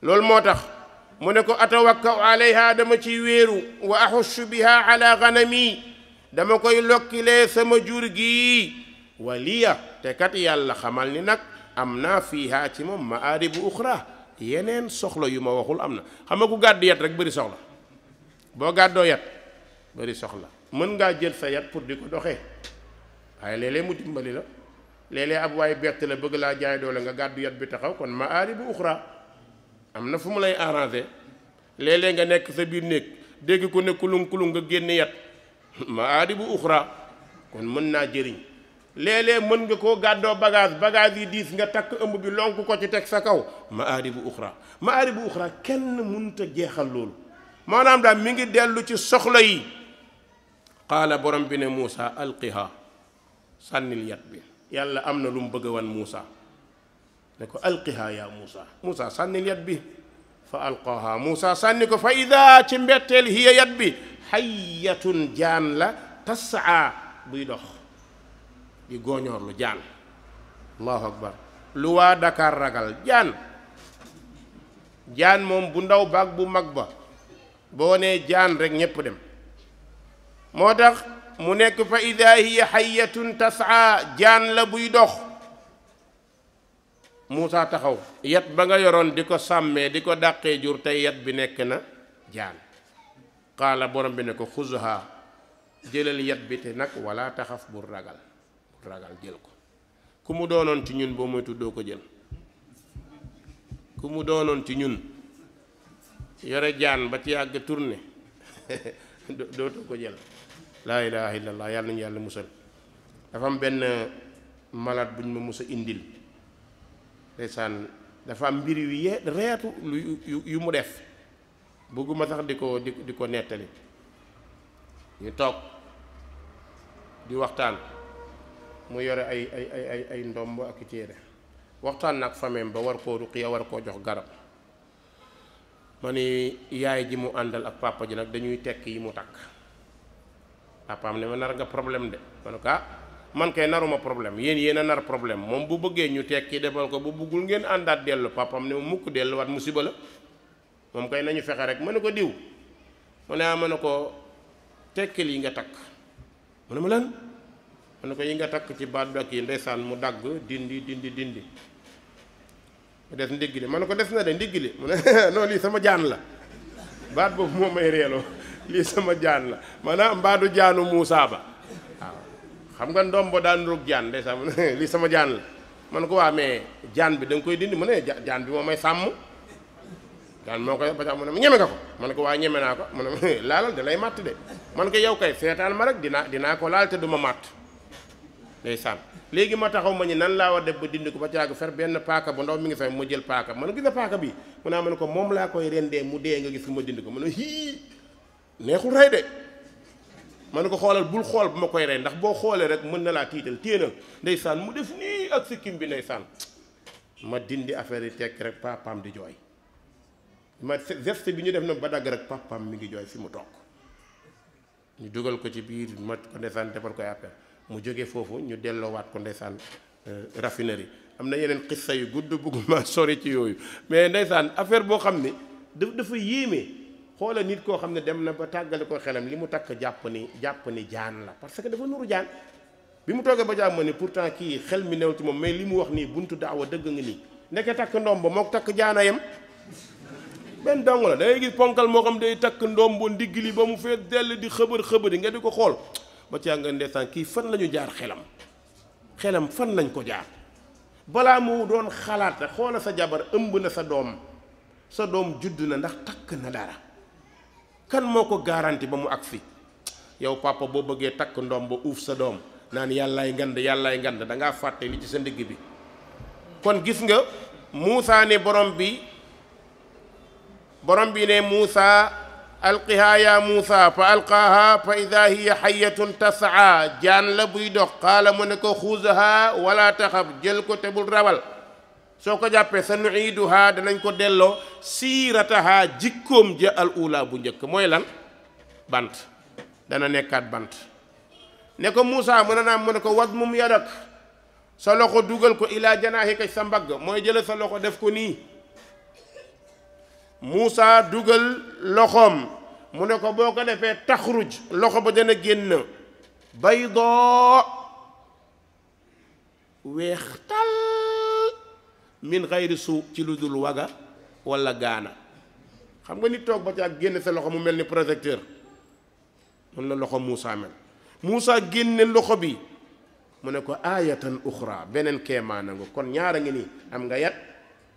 loolu moo tax mu ne ko atawakkau alayha dama ciy wéeru wa axushu biha ala ganami dama koy lokkilee sama jur gi waliya te kat yàlla xamal ni nag am naa fiiha ci moom maaribu uxra yeneen soxla yu ma waxul am na xam nga ku gàddu yat rek bëri soxla boo gàddoo yat bëri soxla mën ngaa jël sa yat pour di ko doxee waaye léeg-léeg mu dimbali la léeg-léeg ab waay bett la bëgg laa jaay doole nga gàddu yat bi taxaw kon maaribu uxra am na fu mu lay arrangé léeg-léeg nga nekk sa biir néeg dégg ko ne kulung kulung nga génne yat maaribu uxra kon mën naa jëriñ léeg-léeg mën nga koo gàddoo bagage yi diis nga takk ëmb bi lonk ko ci teg sa kaw maaribu uxra kenn mënut a jeexal loolu maanaam daal mi ngi dellu ci soxla yi qaala borom bi ne Muusa alqiha sànnil yat bi yàlla am na lu mu bëgg a wan Muusa ne ko alqiha yaa Muusa sànnil yat bi fa alqaha Muusa sànni ko fa ida ci mbetteel hiya yat bi hayyatun jaan la tasaa buy dox di gooñoor lu jaan allahu akbar lu waa Dakar ragal jaan moom bu ndaw baag bu mag ba boo nee jaan rek ñépp dem moo tax mu nekk fa ida hiya hayyatun tasaa jaan la buy dox Muusa taxaw yat ba nga yoroon di ko sàmmee di ko dàqee jur tey yat bi nekk na jaan qaala borom bi ne ko xuzha jëlal yat bi te nag wala taxaf bul ragal jël ko ku mu doonoon ci ñun boo moytu doo ko jël ku mu doonoon ci ñun yore jaan ba ci yàgg tourné dootoo ko jël laa ilaha illallah yàlla nañu yàlla musal dafa am benn malade bu ñu ma mus a indil ndeysaan dafa am mbir yu reetu yu mu def bëgguma sax di ko nettali ñu toog di waxtaan mu yore ay ndomb ak i téere waxtaan nag fameem ba war koo ruqiya war koo jox garab ma ni yaay ji mu àndal ak papa ji nag dañuy tekk yi mu takk papaam ne ma nar nga problème de ma ne ko man kay naruma problème yéen a nar problème moom bu bëggee ñu tekki defal ko bu bëggul ngeen àndaat dellu papaam ne ma mukk delluwaat musiba la moom kay nañu fexe rek ma ne ko diw mu ne ma ne ko tekkil yi nga takk mu ne ma lan ma ne ko yi nga takk ci baat bi ak yi ndeysaan mu dagg dindi mu des ndigg li ma ne ko des na de ndigg li mu ne non lii sama jaan la baat boobu moo may reeloo lii sama jaan la maanaam mbaadu jaanu Muusa ba waaw xam nga ndombo daan roog jaan ndeysaan mu ne lii sama jaan la ma ne ko waa mais jaan bi da nga koy dindi mu ne jaan bi moo may sàmm jaan moo koy ba mu ne ñeme nga ko ma ne ko waa ñeme naa ko mu ne laalal da lay màtt de man ko yow kay seetaan ma rek dinaa ko laal te du ma màtt ndeysaan léegi ma taxaw ma ñi nan laa war def ba dindi ko ba caag fer benn paaka bu ndaw mi ngi fay ma jël paaka man gis na paaka bi mu naa ma ne ko moom laa koy rendee mu dee nga gis fu ma dindi ko ma ne hii neexul rey de ma ne ko xoolal bul xool bu ma koy rey ndax boo xoolee rek mën na laa tiital téenal ndeysaan mu def nii ak sikkim bi ndeysaan ma dindi affaire yi tekk rek papaam di jooy ma geste bi ñu def na ba dagg rek papaam mi ngi jooy fi mu toog ñu dugal ko ci biir ma ko ndeysaan defal koy appel mu jóge foofu ñu delloowaat ko ndeysaan raffinerie am na yeneen xissa yu gudd bëgguma sori ci yooyu mais ndeysaan affaire boo xam ne dafa yéeme xoola nit koo xam ne dem na ba tàggale ko xelam li mu takk jàpp ni jaan la parce que dafa nuru jaan bi mu toogee ba jàmm ni pourtant kii xel mi new ci moom mais li mu wax nii buntu daawa dëgg nga nii ndeke takk ndoom ba mook takk jaana yem benn dong la da ngay gis ponkal moo xam day takk ndoom ba ndigg li ba mu fee dell di xëbër nga di ko xool ba ci nga ndeysaan kii fan la ñu jaar xelam fan lañ ko jaar balaa mu doon xalaat xoola sa jabar ëmb na sa doom judd na ndax takk na dara kan moo ko garanti ba mu agsi yow papa boo bëggee takk ndoom ba uuf sa doom naan yàllaay ngand da ngaa fàtte li ci sa ndigg bi. kon gis nga Muusa ne borom bi ne Muusa alqihaa ya Muusa fa alqaaha fa ida hiya xayatun tasaa jaan la buy dox qaala mu ne ko xuusaha wala taxaf jël ko te bul rawal soo ko jàppee sa nuiiduha danañ ko delloo siirataha jikkoom ja al ula bu njëkk mooy lan bant dana nekkaat bant ne ko Muusa mën naam mu ne ko wadmum yadak sa loxo dugal ko ilaa janaahika sa mbagg mooy jële sa loxo def ko nii Muusa dugal loxoom mu ne ko boo ko defee taxruj loxo ba dana génn baydoo weex tal min xayri suu ci lu dul waga wala gaana xam nga nit toog ba ci ak génne sa loxo mu mel ni projecteur mun la loxo Muusa mel Muusa génne loxo bi mu ne ko aayatan uxra beneen keemaana nga kon ñaara ngi nii am nga yat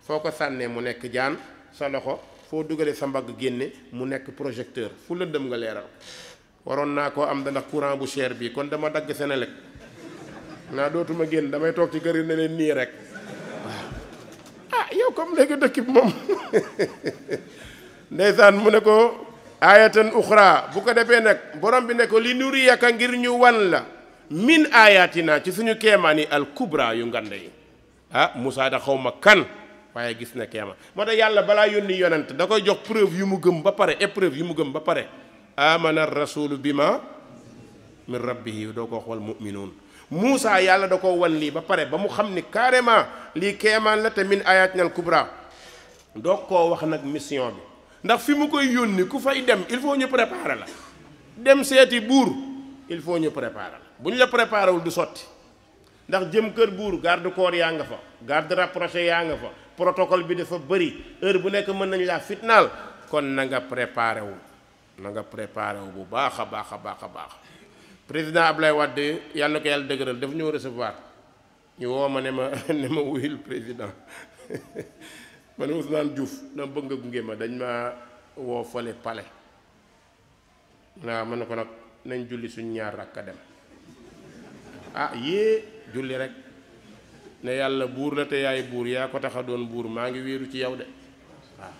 foo ko sànnee mu nekk jaan sa loxo foo dugalee sa mbagg génne mu nekk projecteur fu lëndëm nga leeral waroon naa koo am da ndax courant bu cher bii kon dama dagg Senelec naa dootuma génn damay toog ci kër yi ne leen nii rek waaw yow comme léegi dëkk bi moom ndeysaan mu ne ko aayatan uxra bu ko defee nag borom bi ne ko li nuriyaka ngir ñu wan la min ayatina ci suñu keemaan yi al kubra yu ngande yi Moussa da xaw ma kan waaye gis na keemaan moo tax yàlla balaa yónni yonent da koy jox preuve yu mu gëm ba pare épreuve yu mu gëm ba pare amana rasulu bima min rabbihi doo ko xool muminuun Moussa yàlla da ko wan lii ba pare ba mu xam ni carrément lii keemaan la te min ayatina al kubra doo koo wax nag mission bi ndax fi mu koy yónni ku fay dem il faut ñu préparer la dem seeti buur il faut ñu préparer la bu ñu la préparé wul du sotti ndax jëm kër buur garde corps yaa nga fa garde rapproché yaa nga fa protocole bi dafa bëri heure bu nekk mën nañ laa fitnaal kon na nga préparé wu bu baax a baax a baax a baax président Ablaye Wade yàlla na ko yàlla dëgëral daf ñëw recevoir ñu woo ma ne ma wuyul président ma ne Ousmane Diouf dama bëgg nga gunge ma dañ ma woo fale palais waaw ma ne ko nag nañ julli suñ ñaar rakka dem yée julli rek ne yàlla buur la te yaay buur yaa ko tax a doon buur maa ngi wéeru ci yow de waaw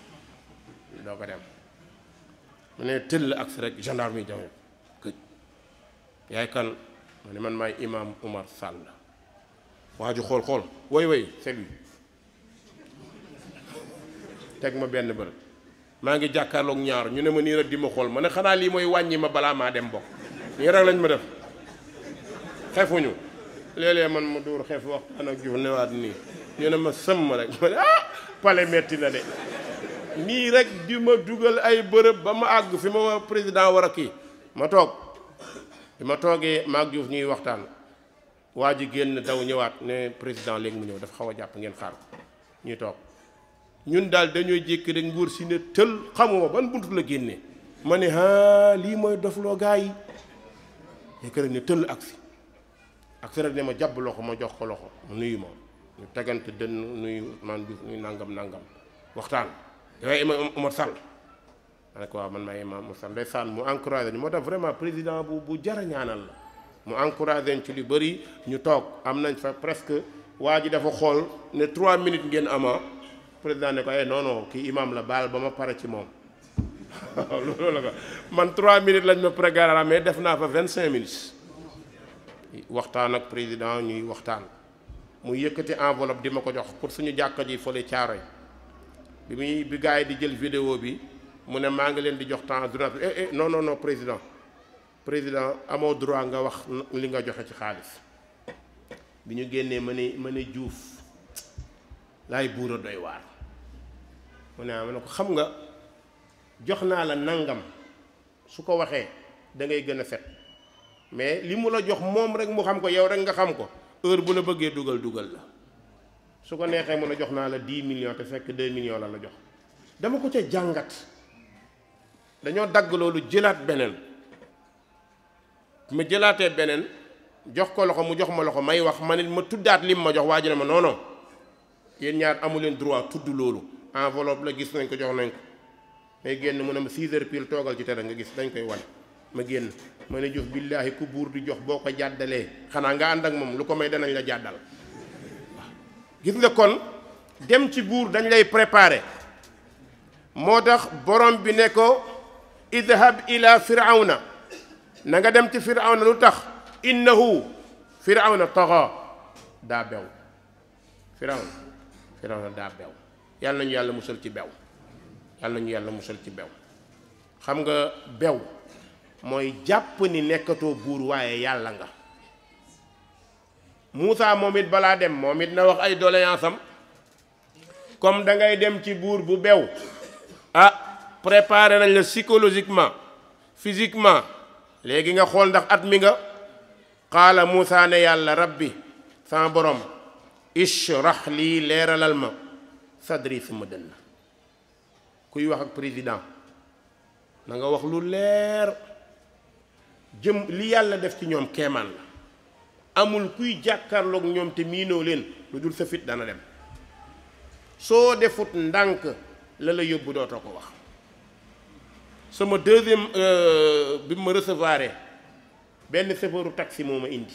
doo ko dem mu ne tëll ak si rek gendarme yi jafe këj yaay kan ma ne man maay imam Oumar Sall waa ju xool woy c'est lui teg ma benn bërëb maa ngi jàkkaarloog ñaar ñu ne ma nii rek di ma xool ma ne xanaa lii mooy wàññi ma balaa maa dem bokk nii rek lañ ma def xefuñu léeg-léeg man ma dóor xef waxtaan ak Diouf newaat nii ñu ne ma sëmm rek ma ne pale metti na de nii rek di ma dugal ay bërëb ba ma àgg fi ma président war a kii ma toog bi ma toogee maag Diouf ñuy waxtaan waa ji génn daw ñëwaat ne président léegi mu ñëw dafa xaw a jàpp ngeen xaar ko ñuy toog ñun daal dañooy jékki rek nguur si ne tël xamuma ban buntu la génnee ma ne lii mooy dofloo gaa yi jékki rek ne tël agsi rek ne ma jàpp loxo ma jox ko loxo mu nuyu ma ñu tegante dënn nuyu man Diouf nuyu nangam waxtaan yooyu imam Oumar Sall ma ne ko waaw man maay imam Oumar Sall ndeysaan mu encouragé ñu moo tax vraiment président bu jara ñaanal la mu encouragé ci lu bëri ñu toog am nañ fa presque waa ji dafa xool ne 3 minutes ngeen ama président ne ko non kii imam la baal ba ma pare ci moom loolu la ko man 3 minutes lañ ma programmé def naa fa 25 minutes waxtaan ak président ñuy waxtaan mu yëkkati enveloppe di ma ko jox pour suñu jàkka ji fële Caaroy bi gars yi di jël vidéo bi mu ne maa ngi leen di jox temps non président amoo droit nga wax li nga joxe ci xaalis bi ñu génnee ma ne Diouf laay buur a doy waar mu ne ma ne ko xam nga jox naa la nangam su ko waxee da ngay gën a set mais li mu la jox moom rek mu xam ko yow rek nga xam ko heure bu la bëggee dugal la su ko neexee mu ne jox naa la 10 millions te fekk 2 millions la jox dama ko ca jàngat dañoo dagg loolu jëlaat beneen ma jëlaatee beneen jox ko loxo mu jox ma loxo may wax ma ne ma tuddaat lim ma jox waa ji ne ma non yéen ñaar amu leen droit tudd loolu enveloppe la gis nañ ko jox nañ ko may génn mu ne ma 6 heures pile toogal ci tere nga gis dañ koy wane ma génn ma ne Diouf billaahi ku buur di jox boo ko jàddalee xanaa nga ànd ak moom lu ko may danañ la jàddal waaw gis nga kon dem ci buur dañ lay préparer moo tax borom bi ne ko idhab ila firawna na nga dem ci firawna lu tax innahu firawna taxa daa bew firawna daa bew yàlla nañu yàlla musal ci bew yàlla nañu yàlla musal ci bew xam nga bew mooy jàpp ni nekkatoo buur waaye yàlla nga Muusa moom it balaa dem moom it na wax ay doléance am comme da ngay dem ci buur bu bew préparé nañ la psychologiquement physiquement léegi nga xool ndax at mi nga qaala Muusa ne yàlla rabbi sama borom ishrah lii leeralal ma sadri suma dënn kuy wax ak président na nga wax lu leer jëm li yàlla def ci ñoom keemaan la amul kuy jàkkaarloog ñoom te miinoo leen lu dul sa fit dana dem soo defut ndànk la la yóbbu dootoo ko wax sama deuxième bi ma recevoir benn chauffeuru taxi moo ma indi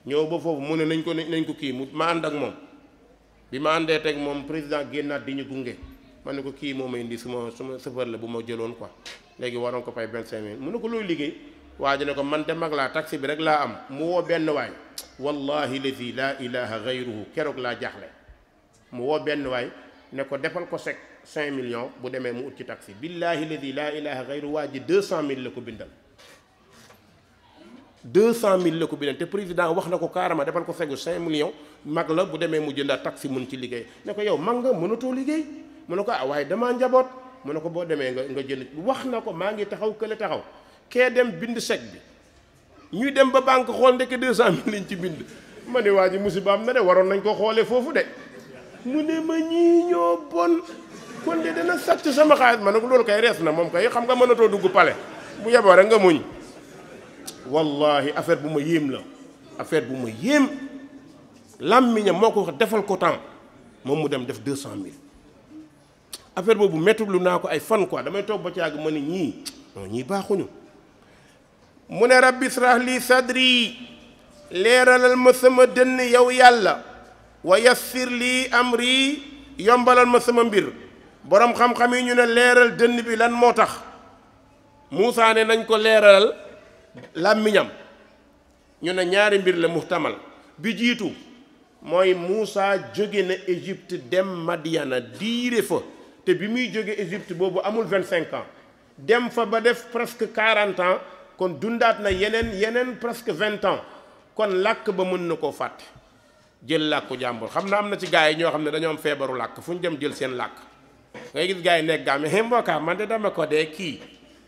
ñëw ba foofu mu ne nañ ko kii mu ma ànd ak moom bi ma àndee teg moom président génnaat di ñu gunge ma ne ko kii moo ma indi suma chauffeur la bu ma jëloon quoi léegi waroon ko fay 25 000 mu ne ko looy liggéey waa ji ne ko man de mag laa taxi bi rek laa am mu woo benn waay wallahi lazi laa ilaha gayruhu keroog laa jaaxle mu woo benn waay ne ko defal ko sec 5 millions bu demee mu ut ci taxi billahi lazi laa ilaha gayruhu waa ji 200 000 la ko bindal 200 000 la ko bindal te président wax na ko carrément defal ko segu 5 millions mag la bu demee mu jëndaat taxi mun ci liggéey ne ko yow mag nga mënatoo liggéey mu ne ko waaye damaa njaboot mu ne ko boo demee nga jënd wax na ko maa ngi taxaw kële taxaw kee dem bind chèque bi ñuy dem ba banque xool ndeke 200 000 lañ ci bind ma ne waa ji musiba am na de waroon nañ ko xoolee foofu de mu ne ma ñii ñoo bon kon de dana sàcc sama xaalis ma ne ko loolu kay rees na moom kay xam nga mënatoo dugg pale bu yeboo rek nga muñ wallahi affaire bu ma yéem la affaire bu ma yéem làmmiñam moo ko wax defal ko temps moom mu dem def 200 000 affaire boobu métti lu naa ko ay fan quoi damay toog ba ci yàgg ma ne ñii baaxuñu mu ne rabbi israh li sadri leeralal ma sama dënn yow yàlla wa yassir lii amri yombalal ma sama mbir boroom xam-xam yi ñu ne leeral dënn bi lan moo tax Muusaa ne nañ ko leeralal làmmiñam ñu ne ñaari mbir la muhtamal bi jiitu mooy Muusaa jóge na Égypte dem Madiana diire fa te bi muy jóge Égypte boobu amul 25 ans dem fa ba def presque 40 ans kon dundaat na yeneen presque 20 ans kon làkk ba mën na koo fàtte jël làkku jàmbur xam na am na ci gars yi ñoo xam ne dañoo am feebaru làkk fu ñu dem jël seen làkk ngay gis gars yi nekk gaa mais mbokkaa man de dama ko dee kii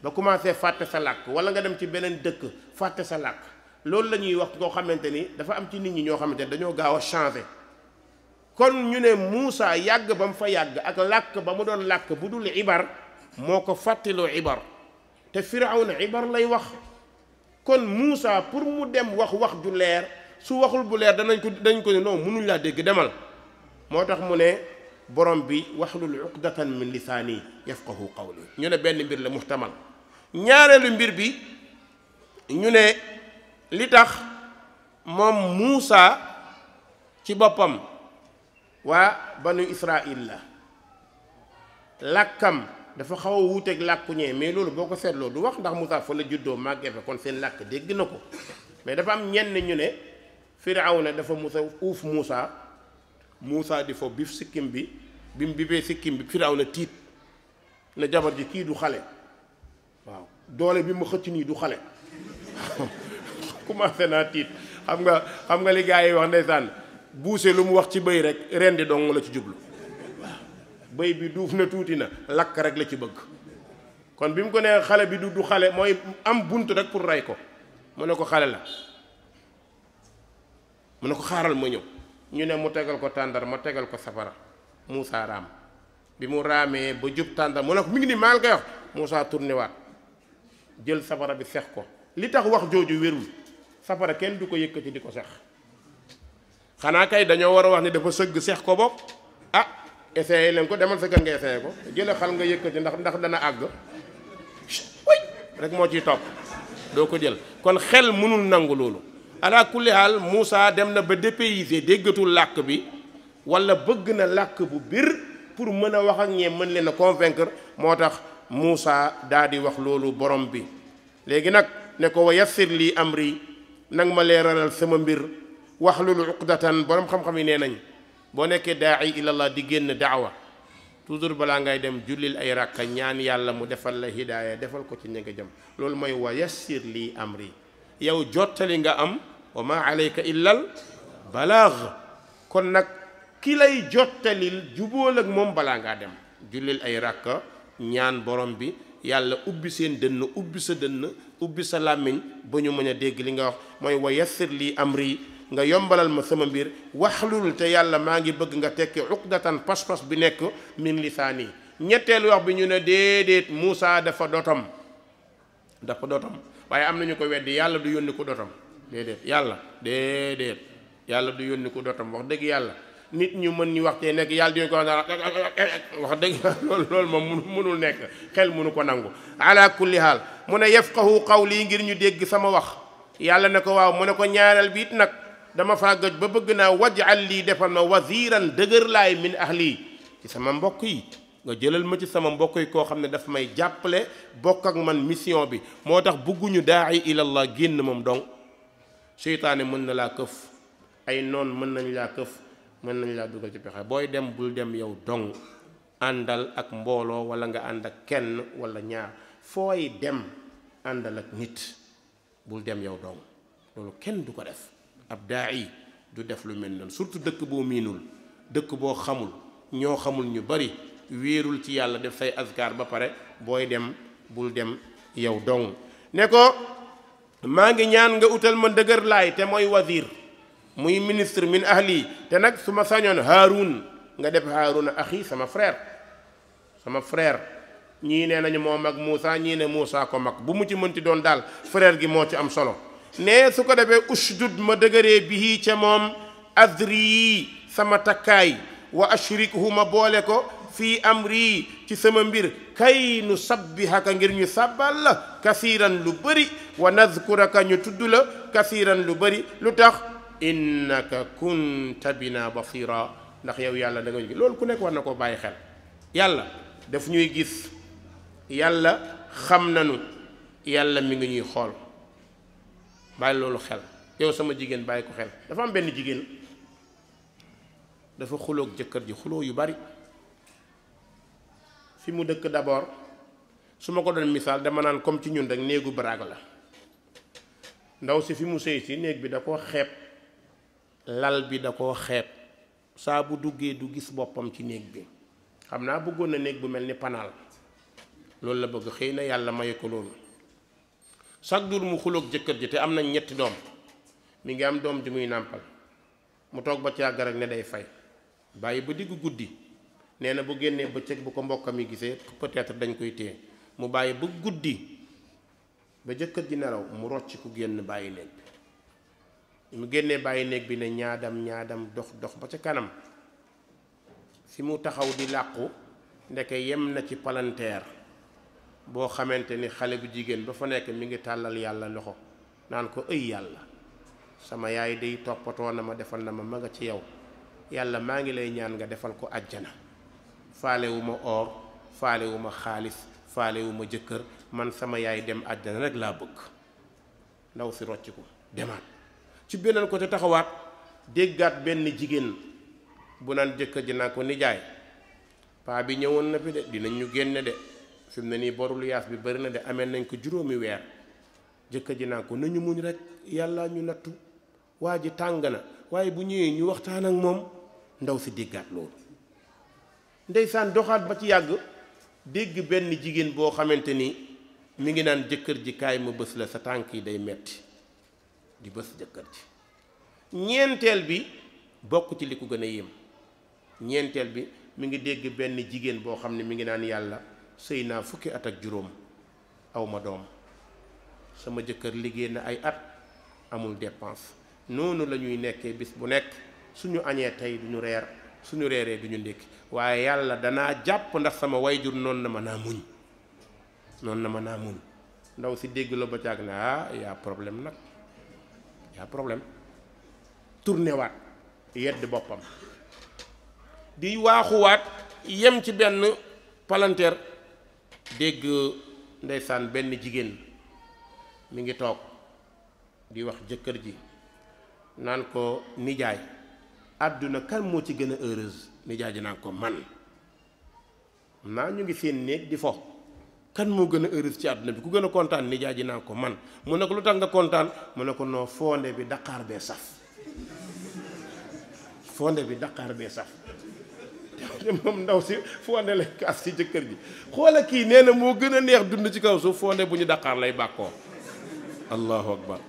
ba commencé fàtte sa làkk wala nga dem ci beneen dëkk fàtte sa làkk loolu la ñuy wax ngoo xamante ni dafa am ci nit ñi ñoo xamante ni dañoo gaaw a changé kon ñu ne Muusaa yàgg ba mu fa yàgg ak làkk ba mu doon làkk bu dul ibar moo ko fàttiloo ibar te Firawna ibar lay wax kon Muusaa pour mu dem wax ju leer su waxul bu leer dañ ko ne non mënuñ laa dégg demal moo tax mu ne borom bi wahlul uqdatan min lisaani yafqahu qawli ñu ne benn mbir la muhtamal ñaareelu mbir bi ñu ne li tax moom Muusaa ci boppam waa banu Israil la làkkam dafa xaw a wuuteeg làkku ñee mais loolu boo ko seetloo du wax ndax Muusaa fa la juddoo màggee fa kon seen làkk dégg na ko mais dafa am ñenn ñu ne Firawna dafa musa uuf Muusaa di fo bif sikkim bi mu bibee sikkim bi Firawna tiit na jabar ji kii du xale waaw doole bi ma xëcc nii du xale commencé naa tiit xam nga li gars yi wax ndeysaan buuse lu mu wax ci bëy rek rendi dong la ci jublu waaw bëy bi duuf na tuuti na lakk rek la ci bëgg kon bi mu ko nee xale bi du xale mooy am bunt rek pour rey ko mu ne ko xale la mu ne ko xaaral ma ñëw ñu ne mu tegal ko tàndar ma tegal ko safara Muusaa raam bi mu raamee ba jub tàndar mu ne ko mi ngi nii maa ngi koy wax Muusaa tourné waat jël safara bi sex ko li tax wax jooju wérul safara kenn du ko yëkkati di ko sex xanaa kay dañoo war a wax ni dafa sëgg sex ko bopp essayé leen ko demal sa kër nga essayé ko jële xal nga yëkkati ndax dana àgg way rek moo ciy topp doo ko jël kon xel mënul nangu loolu ala kulli haal Moussa dem na ba dépaysé déggatul làkk bi wala bëgg na làkk bu bir pour mën a wax ak ñee mën leen a convaincre moo tax Moussa daa di wax loolu borom bi léegi nag ne ko wa yassir lii amri nag ma leeralal sama mbir waxlul uqdatan borom xam-xam yi nee nañ boo nekkee daa'i ilallah di génn daawa toujours balaa ngay dem jullil ay rakka ñaan yàlla mu defal la hidaaya defal ko ci ña nga jëm loolu mooy wa yassir lii amri yow jottali nga am wa ma alayka illal balaag kon nag ki lay jottalil jubóol ak moom balaa ngaa dem jullil ay rakka ñaan borom bi yàlla ubbi seen dënn ubbi sa dënn ubbi sa làmmiñ ba ñu mën a dégg li nga wax mooy wa yassir lii amri nga yombalal ma sama mbir waxlul te yàlla maa ngi bëgg nga tekki uqdatan pas-pas bi nekk min lisaani ñetteelu wax bi ñu ne déedéet Moussa dafa dotom waaye am nañu ko weddi yàlla du yónni ko dotom déedéet yàlla du yónni ko dotom wax dëgg yàlla nit ñu mën ñu waxtee nekk yàlla di ko wax dëgg loolu moom mënul nekk xel mënu ko nangu ala kulli haal mu ne yafqahu qawli ngir ñu dégg sama wax yàlla ne ko waaw mu ne ko ñaareel bi it nag dama faa gëj ba bëgg naa waj'al lii defal ma waziran dëgër laay min ahli ci sama mbokk yi nga jëlal ma ci sama mbokk yi koo xam ne daf may jàppale bokk ak man mission bi moo tax bëgguñu daa'i ilallah génn moom donc seytaane mën na laa këf ay noon mën nañ laa këf mën nañ laa dugal ci pexe booy dem bul dem yow dong àndal ak mbooloo wala nga ànd ak kenn wala ñaar fooy dem àndal ak nit bul dem yow dong loolu kenn du ko def ab daa'i du def lu mel noonu surtout dëkk boo miinul dëkk boo xamul ñoo xamul ñu bari wéerul ci yàlla def say azkar ba pare booy dem bul dem yow dong ne ko maa ngi ñaan nga utal ma dëgër laay te mooy wazir muy ministre min ahli te nag su ma sañoon Haarun nga def Haaruna axi sama frère ñii nee nañu moo mag Moussa ñii ne Moussa ko mag bu mu ci mënti doon daal frère gi moo ci am solo ne su ko defee ushdud ma dëgëree bihi ca moom azri sama takkaay wa ashrikhu ma boole ko fii amri ci sama mbir kay nu sabbihaka ngir ñu sabbal la kasiiran lu bëri wa nadkuraka ñu tudd la kasiiran lu bëri lu tax innaka kunta bina basira ndax yow yàlla da nga ñu loolu ku nekk war na koo bàyyi xel yàlla daf ñuy gis yàlla xam nañu yàlla mi ngi ñuy xool bàyyi loolu xel yow sama jigéen bàyyi ko xel dafa am benn jigéen dafa xuloog jëkkër ji xuloo yu bari fi mu dëkk d'abord su ma ko doon misaal dama naan comme ci ñun rek néegu baraag la ndaw si fi mu sëy si néeg bi da koo xeeb lal bi da koo xeeb saa bu duggee du gis boppam ci néeg bi xam naa bëggoon na néeg bu mel ni panaal loolu la bëgg xëy na yàlla maye ko loolu chaque jour mu xuloog jëkkër ji te am nañ ñetti doom mi ngi am doom ji muy nàmpal mu toog ba ci yàgg rek ne day fay bàyyi ba diggu guddi nee na bu génnee bëccëg bu ko mbokkam yi gisee peut-être dañ koy téye mu bàyyi ba guddi ba jëkkër ji nelaw mu rocc ku génn bàyyi néeg bi mu génnee bàyyi néeg bi ne ñaadam dox ba ca kanam fi mu taxaw di làqu ndeke yem na ci palanteer boo xamante ni xale bu jigéen ba fa nekk mi ngi tàllal yàlla loxo naan ko ëy yàlla sama yaay day toppatoo na ma defal na ma nga ci yow yàlla maa ngi lay ñaan nga defal ko àjjana faalewu ma or faalewu ma xaalis faalewu ma jëkkër man sama yaay dem àjjana rek laa bëgg ndaw si rocc ko demaat ci beneen côté taxawaat déggaat benn jigéen bu naan jëkkër ji naa ko nijaay paa bi ñëwoon na fi de dinañ ñu génne de fi mu ne nii boru luyaas bi bari na de amee nañ ko juróomi weer jëkkër ji naa ko nañu muñ rek yàlla ñu nattu waa ji tàng na waaye bu ñëwee ñu waxtaan ak moom ndaw si déggaat loolu ndeysaan doxaat ba ci yàgg dégg benn jigéen boo xamante ni mi ngi naan jëkkër ji kaay ma bës la sa tànk yi day metti di bës jëkkër ji ñeenteel bi bokk ci li ko gën a yéem ñeenteel bi mi ngi dégg benn jigéen boo xam ne mi ngi naan yàlla sëy naa fukki at ak juróom aw ma doom sama jëkkër liggéey na ay at amul dépense noonu la ñuy nekkee bis bu nekk suñu añee tey duñu reer suñu reeree duñu ndékki waaye yàlla danaa jàpp ndax sama wayjur noonu na ma naa muñ ndaw si dégg la ba caag ne y'a problème nag y'a problème tourné waat yedd boppam di waaxuwaat yem ci benn palanteer dégg ndeysaan benn jigéen mi ngi toog di wax jëkkër ji naan ko nijaay àdduna kan moo ci gën a heureuse nijaay ji naan ko man ñu ngi seen néeg di fo kan moo gën a heureuse ci àdduna bi ku gën a kontaan nijaay ji naan ko man mu ne ko lu tax nga kontaan mu ne ko noo fonde bi Dakar bee saf fonde bi Dakar bee saf moom ndaw si fonde lay kaas ci jëkkër ji xoola kii nee na moo gën a neex dund ci kaw suuf fonde bu ñu Dakar lay bàkkoo allahu akbar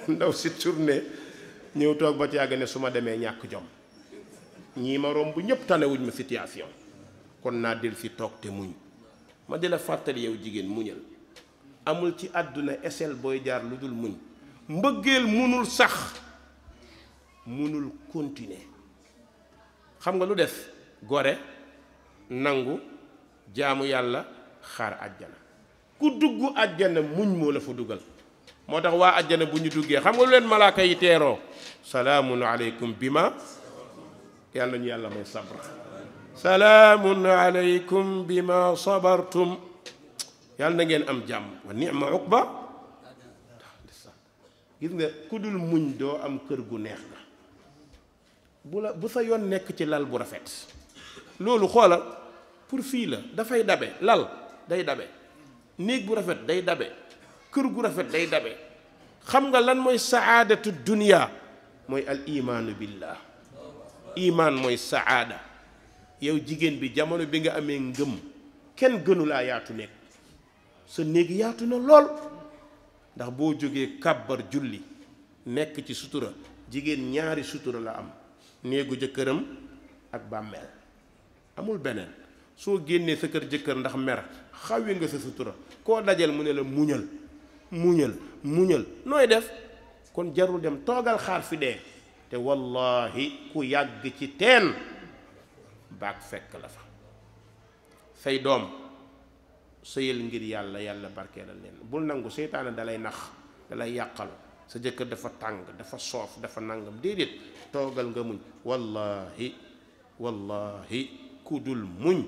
ndaw si tourné ñëw toog ba ci yàgg ne su ma demee ñàkk jom ñii ma romb ñépp tanewuñ ma situation kon naa del si toog te muñ ma di la fàttali yow jigéen muñal amul ci àdduna esel booy jaar lu dul muñ mbëggeel munul sax munul continuer xam nga lu def gore nangu jaamu yàlla xaar àjjana ku dugg àjjana muñ moo la fa dugal moo tax waa àjjana bu ñu duggee xam nga lu leen malaaka yi teeroo salaamun aleykum bima yàlla ñu yàlla may sabra salaamun aleykum bima sabartum yàlla na ngeen am jàmm wa ni'ma uqba gis nga ku dul muñ doo am kër gu neex na bu sa yoon nekk ci lal bu rafet loolu xoolal pour fii la dafay dabe lal day dabe néeg bu rafet day dabe kër gu rafet day dabe xam nga lan mooy saadatu dunya mooy al imaanu billah imaan mooy saada yow jigéen bi jamono bi nga amee ngëm kenn gënu laa yaatu nekk sa néeg yaatu na lool ndax boo jógee kàbbar julli nekk ci sutura jigéen ñaari sutura la am néegu jëkkëram ak bàmmeel amul beneen soo génnee sa kër jëkkër ndax mer xawwi nga sa sutura koo dajal mu ne la muñal muñal nooy def kon jarul dem toogal xaar fi dee te wallahi ku yàgg ci teen baag fekk la fa say doom sëyal ngir yàlla barkeelal leen bul nangu seytaane dalay nax dalay yàqal sa jëkkër dafa tàng dafa soof dafa nangam déedéet toogal nga muñ wallahi ku dul muñ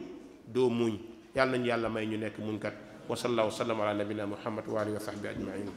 doo muñ yàlla nañu yàlla may ñu nekk muñkat wa sallallahu wa sallam ala nabina muhammad wa alihi wa sahbi ajmain.